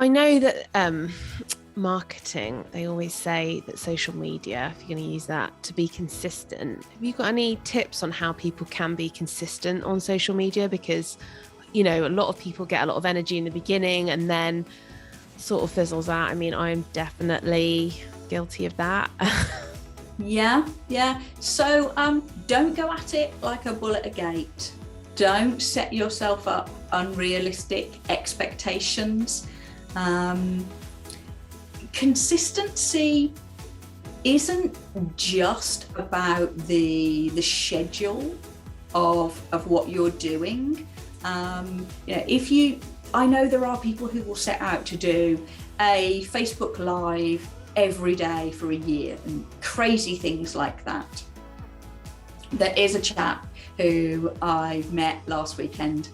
I know that marketing, they always say that social media, if you're going to use that to be consistent, have you got any tips on how people can be consistent on social media? Because, a lot of people get a lot of energy in the beginning and then sort of fizzles out. I mean, I'm definitely guilty of that. Yeah. So don't go at it like a bull at a gate. Don't set yourself up unrealistic expectations. Consistency isn't just about the schedule of what you're doing. I know there are people who will set out to do a Facebook Live every day for a year and crazy things like that. There is a chap who I met last weekend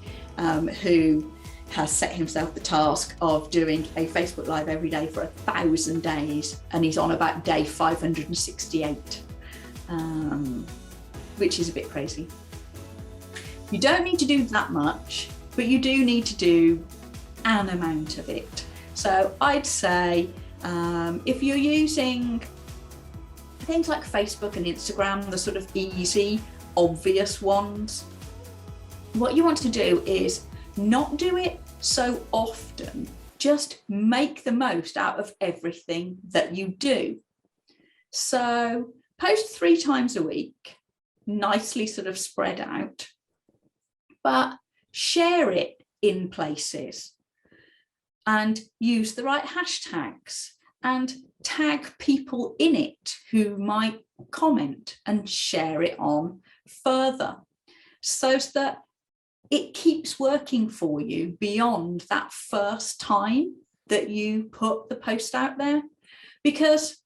who has set himself the task of doing a Facebook Live every day for 1,000 days, and he's on about day 568, which is a bit crazy. You don't need to do that much, but you do need to do an amount of it. So I'd say if you're using things like Facebook and Instagram, the sort of easy, obvious ones, what you want to do is not do it so often. Just make the most out of everything that you do. So post 3 times a week, nicely sort of spread out, but share it in places and use the right hashtags and tag people in it who might comment and share it on further, so that it keeps working for you beyond that first time that you put the post out there. Because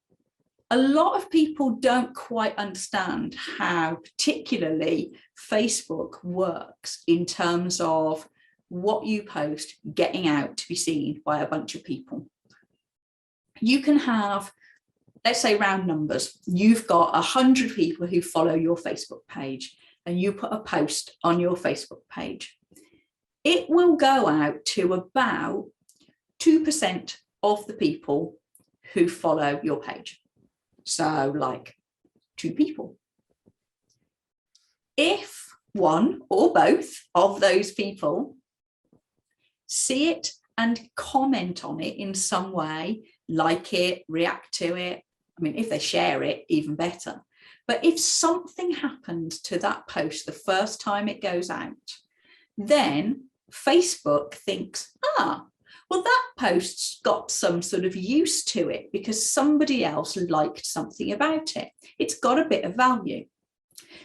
a lot of people don't quite understand how particularly Facebook works in terms of what you post getting out to be seen by a bunch of people. You can have, let's say round numbers, you've got 100 people who follow your Facebook page, and you put a post on your Facebook page. It will go out to about 2% of the people who follow your page. So like 2 people. If one or both of those people see it and comment on it in some way, like it, react to it, I mean, if they share it, even better. But if something happens to that post the first time it goes out, then Facebook thinks, well, that post's got some sort of use to it because somebody else liked something about it. It's got a bit of value.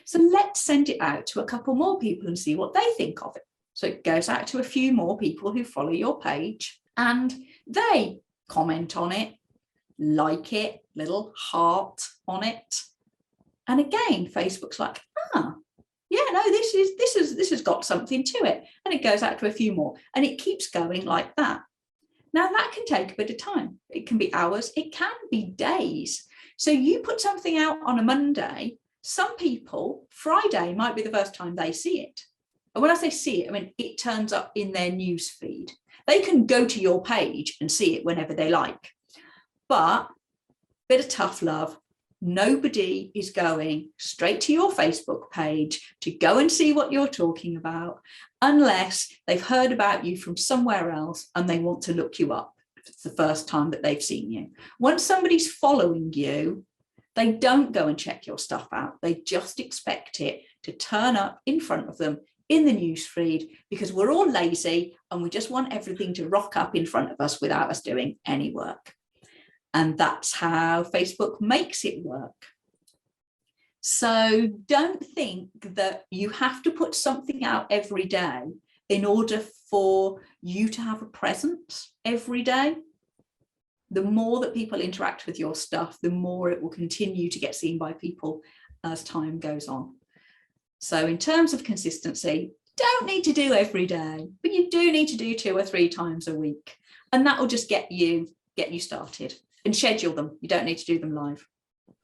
So let's send it out to a couple more people and see what they think of it. So it goes out to a few more people who follow your page, and they comment on it, like it, little heart on it. And again, Facebook's like, this has got something to it. And it goes out to a few more, and it keeps going like that. Now that can take a bit of time. It can be hours, it can be days. So you put something out on a Monday, some people, Friday might be the first time they see it. And when I say see it, I mean, it turns up in their news feed. They can go to your page and see it whenever they like. But bit of tough love, nobody is going straight to your Facebook page to go and see what you're talking about unless they've heard about you from somewhere else and they want to look you up. It's the first time that they've seen you. Once somebody's following you, they don't go and check your stuff out. They just expect it to turn up in front of them in the newsfeed, because we're all lazy and we just want everything to rock up in front of us without us doing any work. And that's how Facebook makes it work. So don't think that you have to put something out every day in order for you to have a presence every day. The more that people interact with your stuff, the more it will continue to get seen by people as time goes on. So in terms of consistency, don't need to do every day, but you do need to do 2 or 3 times a week. And that will just get you started. And schedule them. You don't need to do them live.